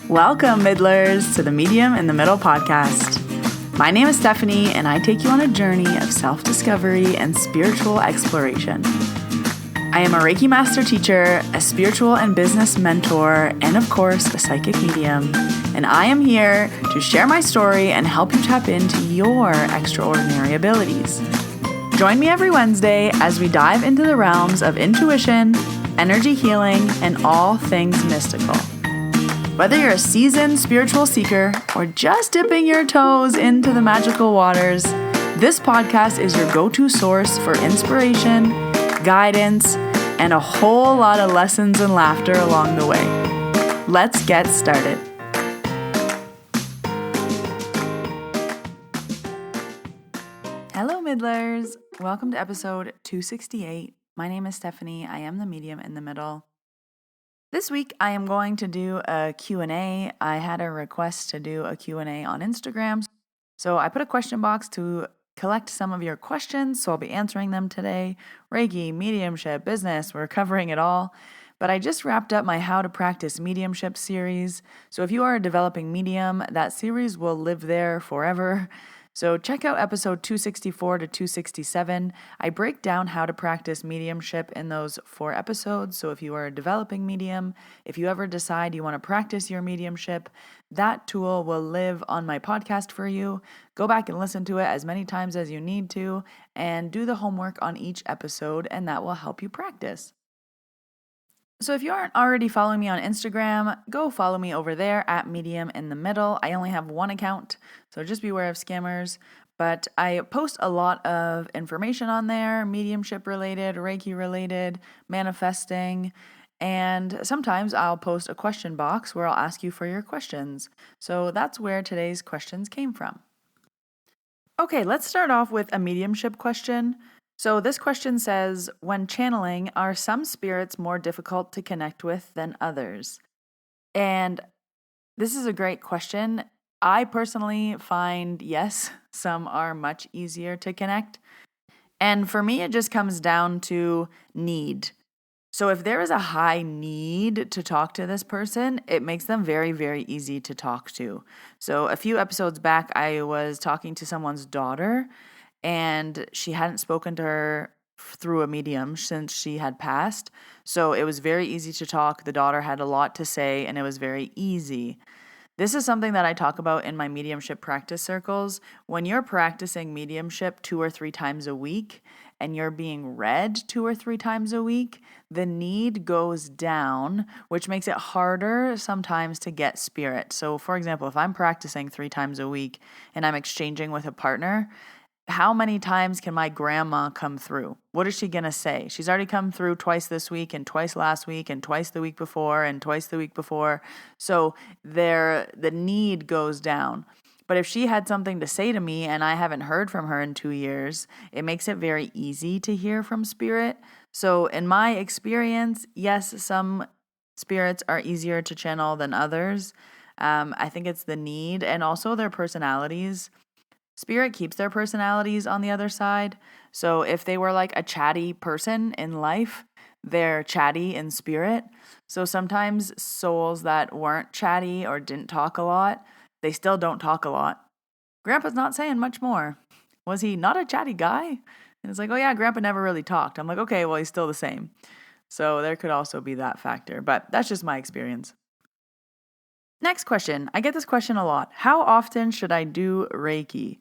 Welcome, Middlers, to the Medium in the Middle podcast. My name is Stephanie, and I take you on a journey of self-discovery and spiritual exploration. I am a Reiki master teacher, a spiritual and business mentor, and of course, a psychic medium. And I am here to share my story and help you tap into your extraordinary abilities. Join me every Wednesday as we dive into the realms of intuition, energy healing, and all things mystical. Whether you're a seasoned spiritual seeker or just dipping your toes into the magical waters, this podcast is your go-to source for inspiration, guidance, and a whole lot of lessons and laughter along the way. Let's get started. Hello, Middlers. Welcome to episode 268. My name is Stephanie. I am the medium in the middle. This week, I am going to do a Q&A. I had a request to do a Q&A on Instagram. So I put a question box to collect some of your questions. So I'll be answering them today. Reiki, mediumship, business, we're covering it all. But I just wrapped up my How to Practice Mediumship series. So if you are a developing medium, that series will live there forever. So check out episode 264 to 267. I break down how to practice mediumship in those 4 episodes. So if you are a developing medium, if you ever decide you want to practice your mediumship, that tool will live on my podcast for you. Go back and listen to it as many times as you need to and do the homework on each episode, and that will help you practice. So if you aren't already following me on Instagram, go follow me over there at Medium in the Middle. I only have one account, so just beware of scammers. But I post a lot of information on there, mediumship related, Reiki related, manifesting, and sometimes I'll post a question box where I'll ask you for your questions. So that's where today's questions came from. Okay, let's start off with a mediumship question. So this question says, when channeling, are some spirits more difficult to connect with than others? And this is a great question. I personally find, yes, some are much easier to connect. And for me, it just comes down to need. So if there is a high need to talk to this person, it makes them very, very easy to talk to. So a few episodes back, I was talking to someone's daughter, and she hadn't spoken to her through a medium since she had passed. So it was very easy to talk. The daughter had a lot to say, and it was very easy. This is something that I talk about in my mediumship practice circles. When you're practicing mediumship 2 or 3 times a week, and you're being read 2 or 3 times a week, the need goes down, which makes it harder sometimes to get spirit. So for example, if I'm practicing 3 times a week and I'm exchanging with a partner, how many times can my grandma come through? What is she going to say? She's already come through twice this week and twice last week and twice the week before and twice the week before. So the need goes down. But if she had something to say to me and I haven't heard from her in 2 years, it makes it very easy to hear from spirit. So in my experience, yes, some spirits are easier to channel than others. I think it's the need and also their personalities. Spirit keeps their personalities on the other side. So if they were like a chatty person in life, they're chatty in spirit. So sometimes souls that weren't chatty or didn't talk a lot, they still don't talk a lot. Grandpa's not saying much more. Was he not a chatty guy? And it's like, oh yeah, Grandpa never really talked. I'm like, okay, well, he's still the same. So there could also be that factor, but that's just my experience. Next question. I get this question a lot. How often should I do Reiki?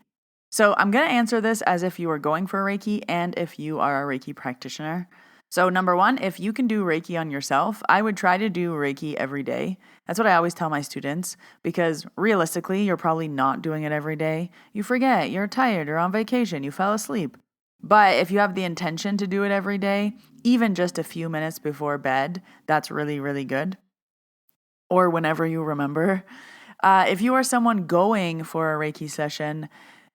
So I'm going to answer this as if you are going for Reiki and if you are a Reiki practitioner. So number 1, if you can do Reiki on yourself, I would try to do Reiki every day. That's what I always tell my students, because realistically, you're probably not doing it every day. You forget, you're tired, you're on vacation, you fell asleep. But if you have the intention to do it every day, even just a few minutes before bed, that's really, really good. Or whenever you remember. If you are someone going for a Reiki session,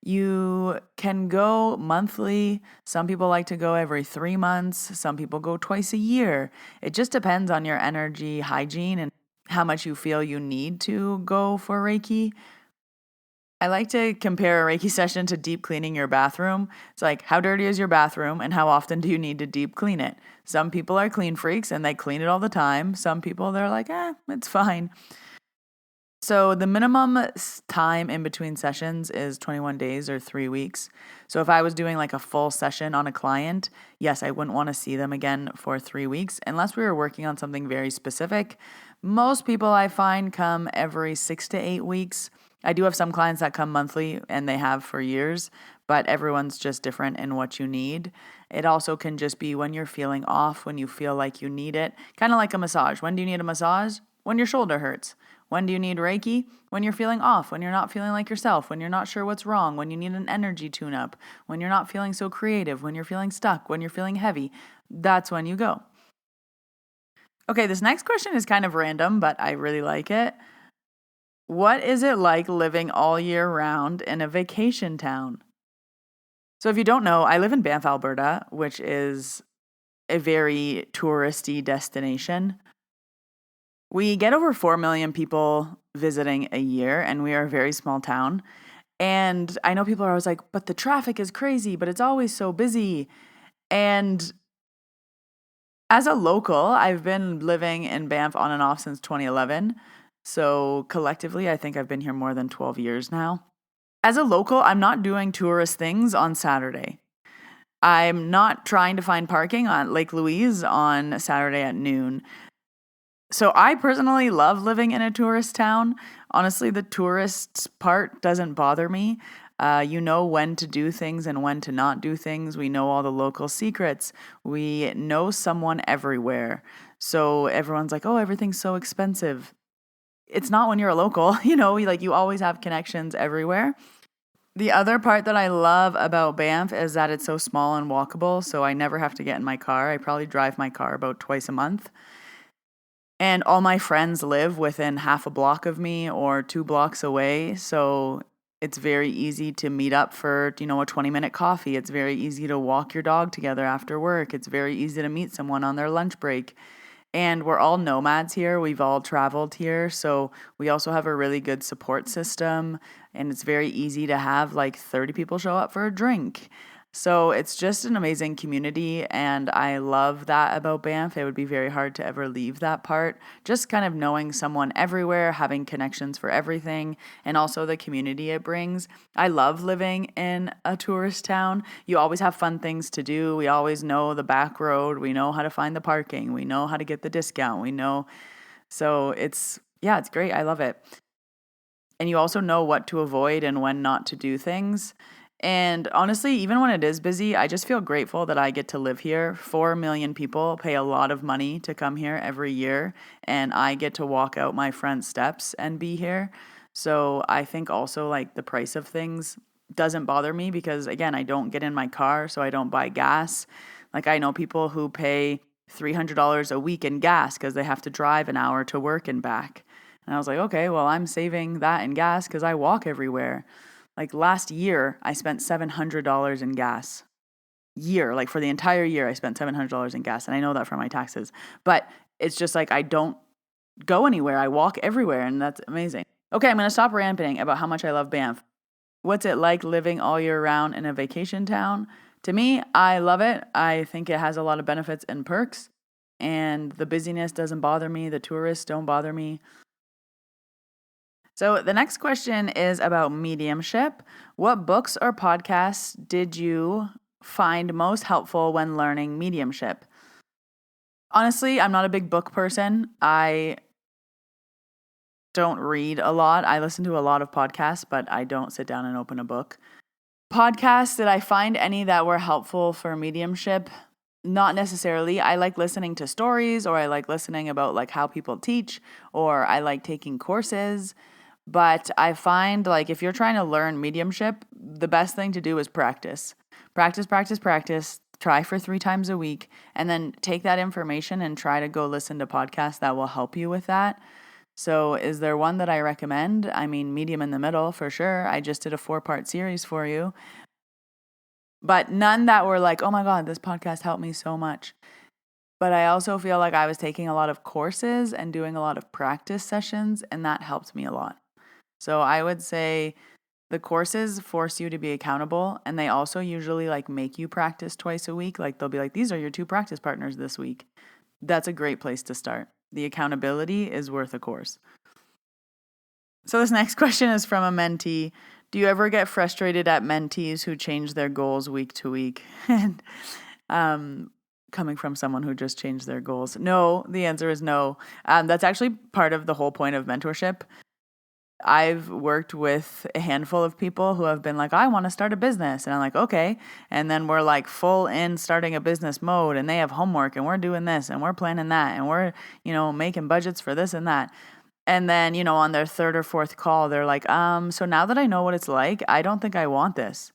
you can go monthly. Some people like to go every 3 months. Some people go twice a year. It just depends on your energy hygiene and how much you feel you need to go for Reiki. I like to compare a Reiki session to deep cleaning your bathroom. It's like, how dirty is your bathroom and how often do you need to deep clean it? Some people are clean freaks and they clean it all the time. Some people, they're like, it's fine. So the minimum time in between sessions is 21 days or 3 weeks. So if I was doing like a full session on a client, yes, I wouldn't want to see them again for 3 weeks unless we were working on something very specific. Most people I find come every 6 to 8 weeks. I do have some clients that come monthly and they have for years, but everyone's just different in what you need. It also can just be when you're feeling off, when you feel like you need it. Kind of like a massage. When do you need a massage? When your shoulder hurts. When do you need Reiki? When you're feeling off, when you're not feeling like yourself, when you're not sure what's wrong, when you need an energy tune-up, when you're not feeling so creative, when you're feeling stuck, when you're feeling heavy. That's when you go. Okay, this next question is kind of random, but I really like it. What is it like living all year round in a vacation town? So if you don't know, I live in Banff, Alberta, which is a very touristy destination. We get over 4 million people visiting a year, and we are a very small town. And I know people are always like, but the traffic is crazy, but it's always so busy. And as a local, I've been living in Banff on and off since 2011. So collectively, I think I've been here more than 12 years now. As a local, I'm not doing tourist things on Saturday. I'm not trying to find parking on Lake Louise on Saturday at noon. So I personally love living in a tourist town. Honestly, the tourist part doesn't bother me. You know when to do things and when to not do things. We know all the local secrets. We know someone everywhere. So everyone's like, oh, everything's so expensive. It's not when you're a local, you always have connections everywhere. The other part that I love about Banff is that it's so small and walkable, so I never have to get in my car. I probably drive my car about twice a month. And all my friends live within half a block of me or 2 blocks away, so it's very easy to meet up for, a 20-minute coffee. It's very easy to walk your dog together after work. It's very easy to meet someone on their lunch break. And we're all nomads here. We've all traveled here. So we also have a really good support system. And it's very easy to have like 30 people show up for a drink. So it's just an amazing community. And I love that about Banff. It would be very hard to ever leave that part. Just kind of knowing someone everywhere, having connections for everything, and also the community it brings. I love living in a tourist town. You always have fun things to do. We always know the back road. We know how to find the parking. We know how to get the discount. We know. So it's great. I love it. And you also know what to avoid and when not to do things. And honestly, even when it is busy, I just feel grateful that I get to live here. 4 million people pay a lot of money to come here every year, and I get to walk out my front steps and be here. So I think also like the price of things doesn't bother me because, again, I don't get in my car, so I don't buy gas. Like I know people who pay $300 a week in gas because they have to drive an hour to work and back. And I was like, okay, well, I'm saving that in gas because I walk everywhere. Like last year, I spent $700 in gas. Like for the entire year, I spent $700 in gas. And I know that from my taxes. But it's just like I don't go anywhere. I walk everywhere, and that's amazing. Okay, I'm going to stop ranting about how much I love Banff. What's it like living all year round in a vacation town? To me, I love it. I think it has a lot of benefits and perks. And the busyness doesn't bother me. The tourists don't bother me. So the next question is about mediumship. What books or podcasts did you find most helpful when learning mediumship? Honestly, I'm not a big book person. I don't read a lot. I listen to a lot of podcasts, but I don't sit down and open a book. Podcasts, did I find any that were helpful for mediumship? Not necessarily. I like listening to stories, or I like listening about like how people teach, or I like taking courses. But I find like if you're trying to learn mediumship, the best thing to do is practice. Practice. Try for 3 times a week, and then take that information and try to go listen to podcasts that will help you with that. So is there one that I recommend? I mean, Medium in the Middle for sure. I just did a 4-part series for you. But none that were like, oh my God, this podcast helped me so much. But I also feel like I was taking a lot of courses and doing a lot of practice sessions, and that helped me a lot. So I would say the courses force you to be accountable, and they also usually like make you practice twice a week. Like they'll be like, these are your 2 practice partners this week. That's a great place to start. The accountability is worth a course. So this next question is from a mentee. Do you ever get frustrated at mentees who change their goals week to week? And coming from someone who just changed their goals. No, the answer is no. That's actually part of the whole point of mentorship. I've worked with a handful of people who have been like, I want to start a business. And I'm like, okay. And then we're like full in starting a business mode, and they have homework, and we're doing this and we're planning that, and we're, making budgets for this and that. And then, on their third or fourth call, they're like, so now that I know what it's like, I don't think I want this.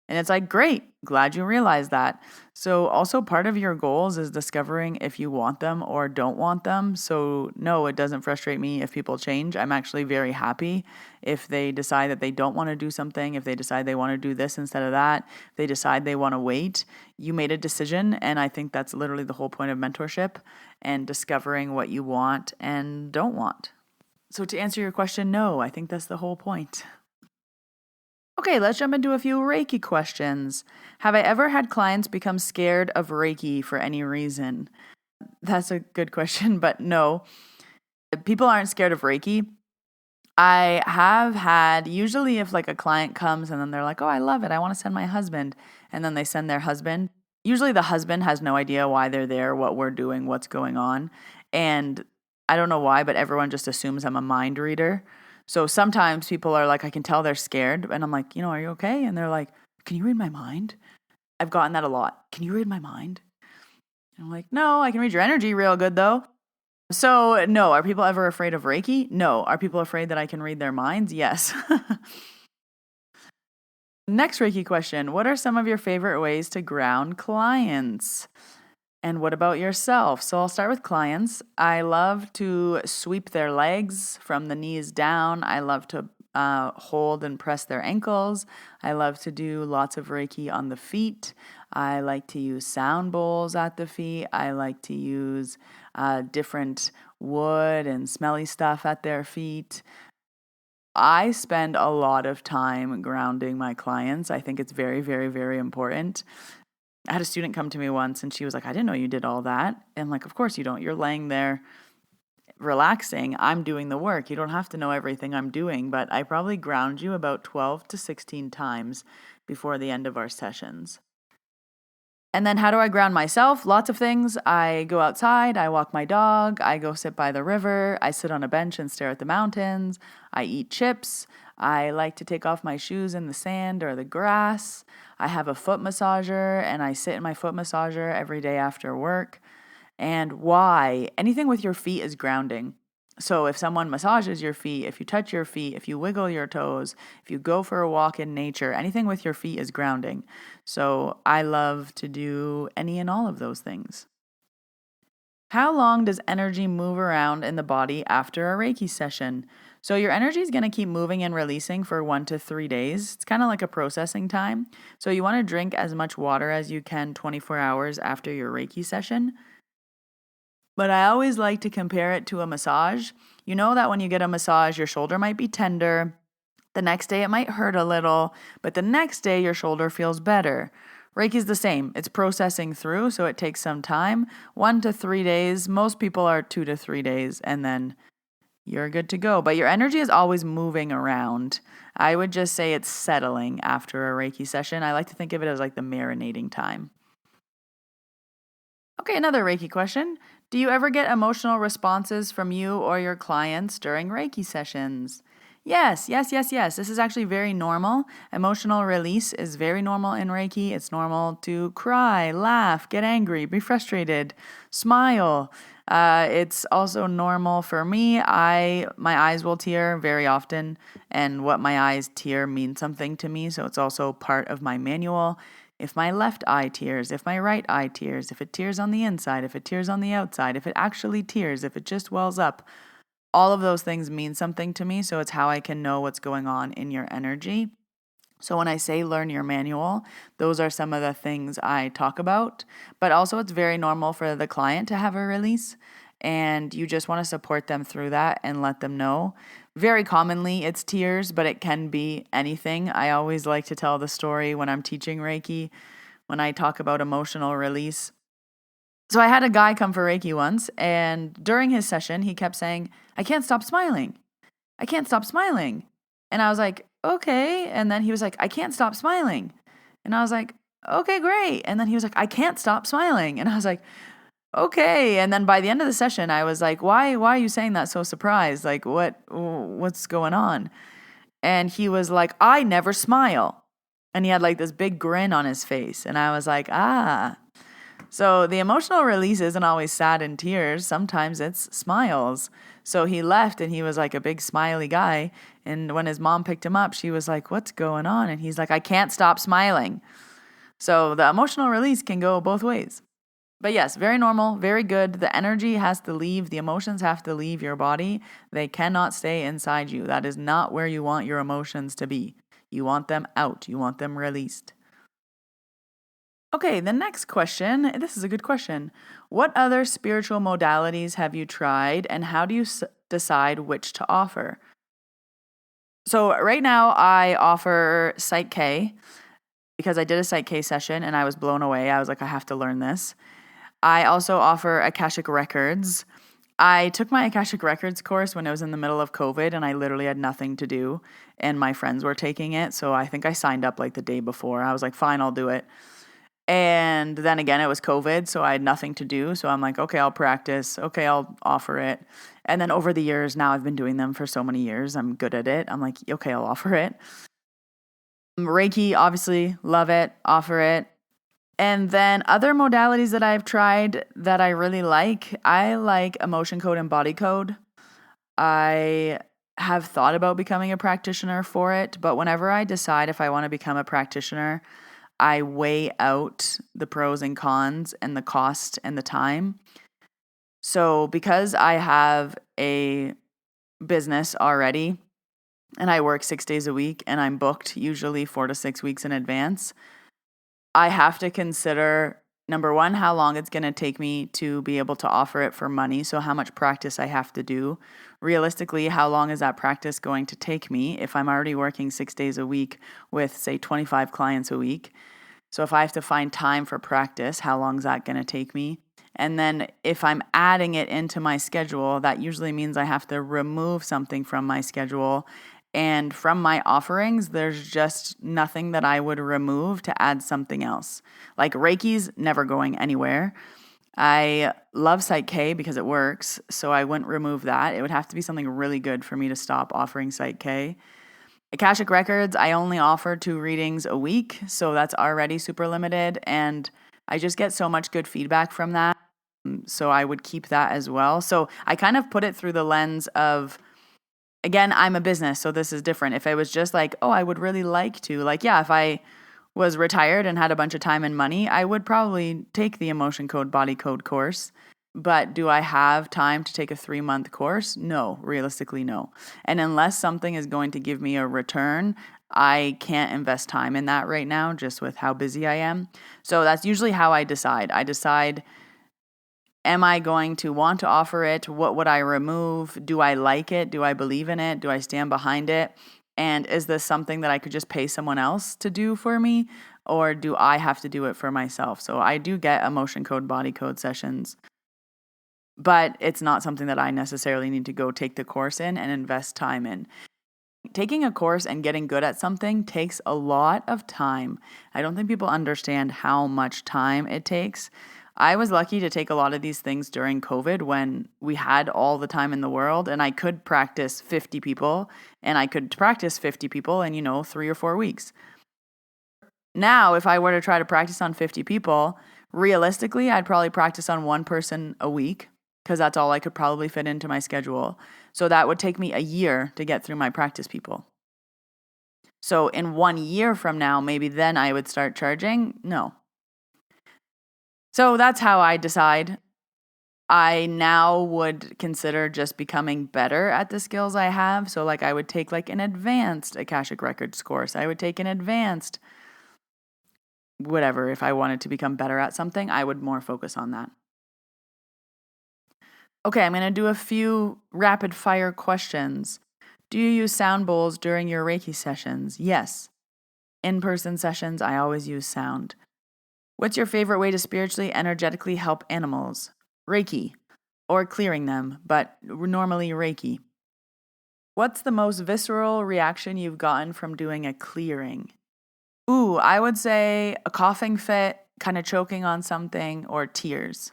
And it's like, great, glad you realized that. So also part of your goals is discovering if you want them or don't want them. So no, it doesn't frustrate me if people change. I'm actually very happy if they decide that they don't want to do something, if they decide they want to do this instead of that, if they decide they want to wait. You made a decision, and I think that's literally the whole point of mentorship and discovering what you want and don't want. So to answer your question, no, I think that's the whole point. Okay, let's jump into a few Reiki questions. Have I ever had clients become scared of Reiki for any reason? That's a good question, but no. People aren't scared of Reiki. I have had, usually if like a client comes and then they're like, oh, I love it, I want to send my husband, and then they send their husband. Usually the husband has no idea why they're there, what we're doing, what's going on. And I don't know why, but everyone just assumes I'm a mind reader. So sometimes people are like, I can tell they're scared. And I'm like, are you okay? And they're like, can you read my mind? I've gotten that a lot. Can you read my mind? And I'm like, no, I can read your energy real good though. So no, are people ever afraid of Reiki? No. Are people afraid that I can read their minds? Yes. Next Reiki question. What are some of your favorite ways to ground clients? And what about yourself? So I'll start with clients. I love to sweep their legs from the knees down. I love to hold and press their ankles. I love to do lots of Reiki on the feet. I like to use sound bowls at the feet. I like to use different wood and smelly stuff at their feet. I spend a lot of time grounding my clients. I think it's very, very, very important. I had a student come to me once and she was like, I didn't know you did all that. And I'm like, of course you don't. You're laying there relaxing. I'm doing the work. You don't have to know everything I'm doing, but I probably ground you about 12 to 16 times before the end of our sessions. And then how do I ground myself? Lots of things. I go outside, I walk my dog, I go sit by the river, I sit on a bench and stare at the mountains, I eat chips, I like to take off my shoes in the sand or the grass. I have a foot massager and I sit in my foot massager every day after work. And why? Anything with your feet is grounding. So if someone massages your feet, if you touch your feet, if you wiggle your toes, if you go for a walk in nature, anything with your feet is grounding. So I love to do any and all of those things. How long does energy move around in the body after a Reiki session? So your energy is going to keep moving and releasing for 1 to 3 days. It's kind of like a processing time. So you want to drink as much water as you can 24 hours after your Reiki session. But I always like to compare it to a massage. You know that when you get a massage, your shoulder might be tender. The next day it might hurt a little, but the next day your shoulder feels better. Reiki is the same. It's processing through, so it takes some time. 1 to 3 days. Most people are 2 to 3 days, and then you're good to go. But your energy is always moving around. I would just say it's settling after a Reiki session. I like to think of it as like the marinating time. Okay, another Reiki question. Do you ever get emotional responses from you or your clients during Reiki sessions? Yes. This is actually very normal. Emotional release is very normal in Reiki. It's normal to cry, laugh, get angry, be frustrated, smile. It's also normal for me. My eyes will tear very often, and what my eyes tear means something to me. So it's also part of my manual. If my left eye tears, if my right eye tears, if it tears on the inside, if it tears on the outside, if it actually tears, if it just wells up, all of those things mean something to me. So it's how I can know what's going on in your energy. So when I say learn your manual, those are some of the things I talk about. But also it's very normal for the client to have a release, and you just want to support them through that and let them know. Very commonly it's tears, but it can be anything. I always like to tell the story when I'm teaching Reiki, when I talk about emotional release. So I had a guy come for Reiki once, and during his session, he kept saying, I can't stop smiling. I can't stop smiling. And I was like, okay. And then he was like, I can't stop smiling. And I was like, okay, great. And then he was like, I can't stop smiling. And I was like, okay. And then by the end of the session, I was like, why are you saying that so surprised? Like, what's going on? And he was like, I never smile. And he had like this big grin on his face. And I was like, ah. So the emotional release isn't always sad and tears. Sometimes it's smiles. So he left and he was like a big smiley guy. And when his mom picked him up, she was like, what's going on? And he's like, I can't stop smiling. So the emotional release can go both ways. But yes, very normal, very good. The energy has to leave. The emotions have to leave your body. They cannot stay inside you. That is not where you want your emotions to be. You want them out. You want them released. Okay, the next question. This is a good question. What other spiritual modalities have you tried, and how do you decide which to offer? So right now I offer Psych K because I did a Psych K session and I was blown away. I was like, I have to learn this. I also offer Akashic Records. I took my Akashic Records course when I was in the middle of COVID and I literally had nothing to do and my friends were taking it. So I think I signed up like the day before. I was like, fine, I'll do it. And then again, it was COVID, so I had nothing to do. So I'm like, okay, I'll practice. Okay, I'll offer it. And then over the years, now I've been doing them for so many years. I'm good at it. I'm like, okay, I'll offer it. Reiki, obviously, love it, offer it. And then other modalities that I've tried that I really like, I like emotion code and body code. I have thought about becoming a practitioner for it, but whenever I decide if I want to become a practitioner, I weigh out the pros and cons and the cost and the time. So because I have a business already and I work 6 days a week and I'm booked usually 4 to 6 weeks in advance, I have to consider, number one, how long it's going to take me to be able to offer it for money. So how much practice I have to do. Realistically, how long is that practice going to take me if I'm already working 6 days a week with, say, 25 clients a week? So if I have to find time for practice, how long is that going to take me? And then if I'm adding it into my schedule, that usually means I have to remove something from my schedule. And from my offerings, there's just nothing that I would remove to add something else. Like Reiki's never going anywhere. I love Psych K because it works, so I wouldn't remove that. It would have to be something really good for me to stop offering Psych K. Akashic Records, I only offer 2 readings a week, so that's already super limited, and I just get so much good feedback from that, so I would keep that as well. So I kind of put it through the lens of, again, I'm a business, so this is different. If I was just like, oh, I would really like to, like, yeah, if I was retired and had a bunch of time and money, I would probably take the emotion code, body code course. But do I have time to take a 3-month course? No, realistically, no. And unless something is going to give me a return, I can't invest time in that right now, just with how busy I am. So that's usually how I decide. I decide, am I going to want to offer it? What would I remove? Do I like it? Do I believe in it? Do I stand behind it? And is this something that I could just pay someone else to do for me? Or do I have to do it for myself? So I do get emotion code, body code sessions, but it's not something that I necessarily need to go take the course in and invest time in. Taking a course and getting good at something takes a lot of time. I don't think people understand how much time it takes. I was lucky to take a lot of these things during COVID when we had all the time in the world and I could practice 50 people and I could practice 50 people in, 3 or 4 weeks. Now, if I were to try to practice on 50 people, realistically, I'd probably practice on one person a week because that's all I could probably fit into my schedule. So that would take me a year to get through my practice people. So in 1 year from now, maybe then I would start charging? No. So that's how I decide. I now would consider just becoming better at the skills I have. So like I would take like an advanced Akashic Records course. I would take an advanced whatever. If I wanted to become better at something, I would more focus on that. Okay, I'm going to do a few rapid fire questions. Do you use sound bowls during your Reiki sessions? Yes. In-person sessions, I always use sound. What's your favorite way to spiritually, energetically help animals? Reiki, or clearing them, but normally Reiki. What's the most visceral reaction you've gotten from doing a clearing? Ooh, I would say a coughing fit, kind of choking on something, or tears.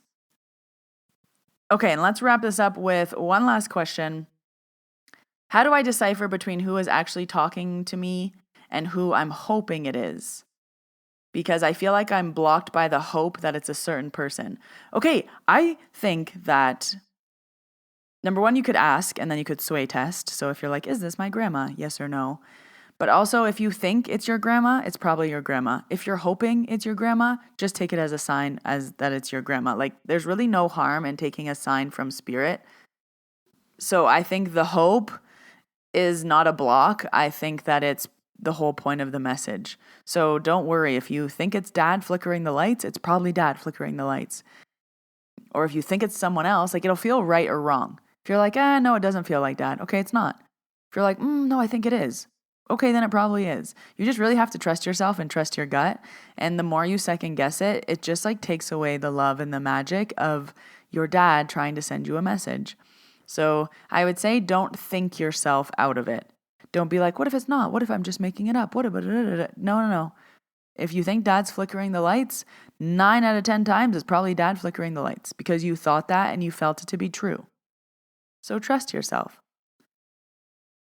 Okay, and let's wrap this up with one last question. How do I decipher between who is actually talking to me and who I'm hoping it is? Because I feel like I'm blocked by the hope that it's a certain person. Okay, I think that number one, you could ask and then you could sway test. So if you're like, is this my grandma? Yes or no. But also, if you think it's your grandma, it's probably your grandma. If you're hoping it's your grandma, just take it as a sign as that it's your grandma. Like, there's really no harm in taking a sign from spirit. So I think the hope is not a block. I think that it's the whole point of the message. So don't worry. If you think it's dad flickering the lights, it's probably dad flickering the lights. Or if you think it's someone else, like, it'll feel right or wrong. If you're like, no, it doesn't feel like dad. Okay, it's not. If you're like, no, I think it is. Okay, then it probably is. You just really have to trust yourself and trust your gut. And the more you second guess it, it just like takes away the love and the magic of your dad trying to send you a message. So I would say don't think yourself out of it. Don't be like, what if it's not? What if I'm just making it up? No. If you think dad's flickering the lights, 9 out of 10 times it's probably dad flickering the lights because you thought that and you felt it to be true. So trust yourself.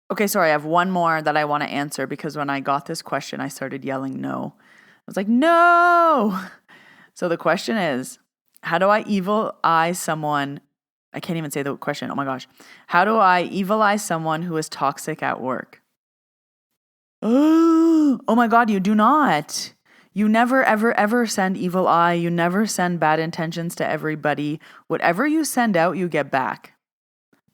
Okay, sorry, I have one more that I want to answer because when I got this question, I started yelling no. I was like, no! So the question is, how do I evil eye someone? I can't even say the question. Oh my gosh. How do I evil eye someone who is toxic at work? Oh my God, you do not. You never, ever, ever send evil eye. You never send bad intentions to everybody. Whatever you send out, you get back.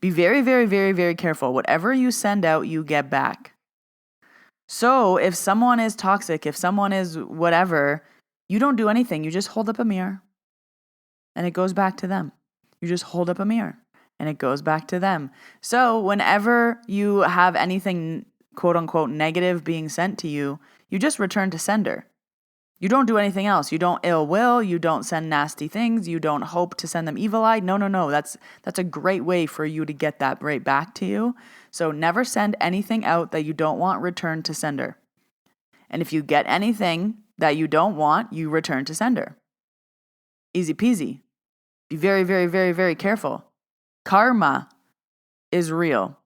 Be very, very, very, very careful. Whatever you send out, you get back. So if someone is toxic, if someone is whatever, you don't do anything. You just hold up a mirror and it goes back to them. You just hold up a mirror and it goes back to them. So whenever you have anything, quote unquote, negative being sent to you, you just return to sender. You don't do anything else. You don't ill will. You don't send nasty things. You don't hope to send them evil eye. No. That's a great way for you to get that right back to you. So never send anything out that you don't want returned to sender. And if you get anything that you don't want, you return to sender. Easy peasy. Be very, very, very, very careful. Karma is real.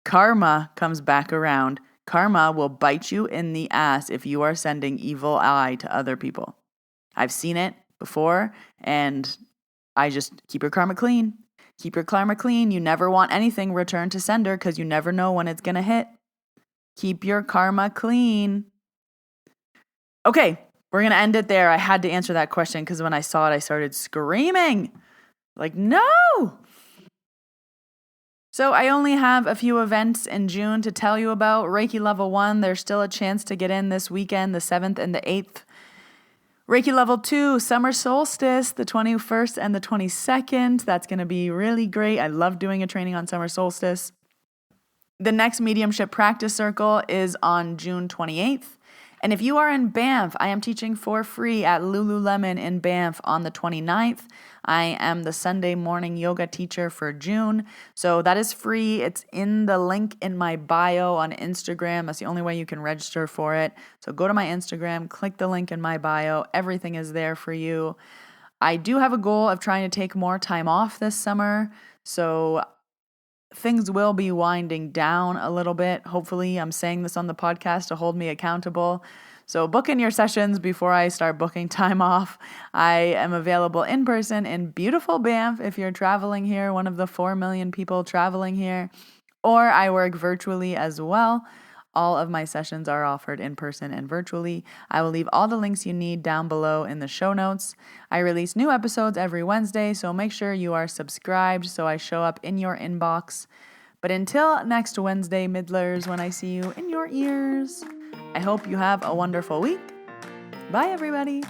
Karma comes back around. Karma will bite you in the ass if you are sending evil eye to other people. I've seen it before, and I just keep your karma clean. Keep your karma clean. You never want anything returned to sender because you never know when it's going to hit. Keep your karma clean. Okay, we're going to end it there. I had to answer that question because when I saw it, I started screaming. Like, no! So I only have a few events in June to tell you about. Reiki Level 1, there's still a chance to get in this weekend, the 7th and the 8th. Reiki Level 2, Summer Solstice, the 21st and the 22nd. That's going to be really great. I love doing a training on Summer Solstice. The next Mediumship Practice Circle is on June 28th. And if you are in Banff, I am teaching for free at Lululemon in Banff on the 29th. I am the Sunday morning yoga teacher for June. So that is free. It's in the link in my bio on Instagram. That's the only way you can register for it. So go to my Instagram, click the link in my bio. Everything is there for you. I do have a goal of trying to take more time off this summer. So things will be winding down a little bit. Hopefully, I'm saying this on the podcast to hold me accountable. So book in your sessions before I start booking time off. I am available in person in beautiful Banff if you're traveling here, one of the 4 million people traveling here, or I work virtually as well. All of my sessions are offered in person and virtually. I will leave all the links you need down below in the show notes. I release new episodes every Wednesday, so make sure you are subscribed so I show up in your inbox. But until next Wednesday, Middlers, when I see you in your ears, I hope you have a wonderful week. Bye, everybody.